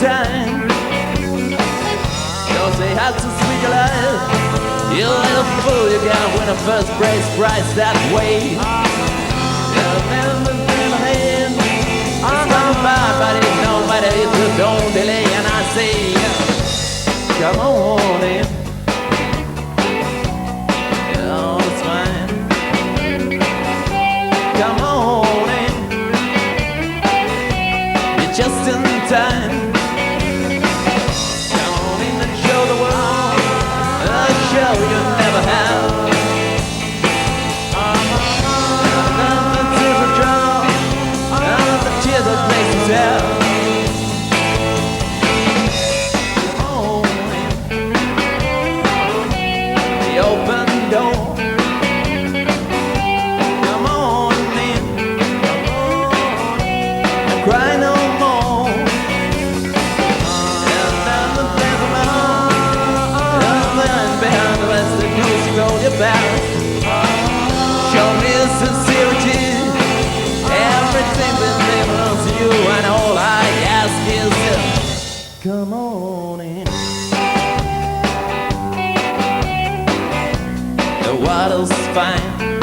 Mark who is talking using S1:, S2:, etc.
S1: time. Don't say how to sweet your life. You little fool, you can't win a first place prize that way. Remember my hand, it's gone by, but it's nobody, so don't delay. And I say, come on in. Oh, it's fine. Come on in. You're just in time. Come on in and show the world a show you never have. Nothing to the draw, nothing to the place to tell. Come on in. The open door. Come on in. Don't cry no more. And nothing there's around. Nothing behind the rest of the news you roll your back. Show me sincerity. Everything that belongs to you, and all I ask is come on in. The water's fine.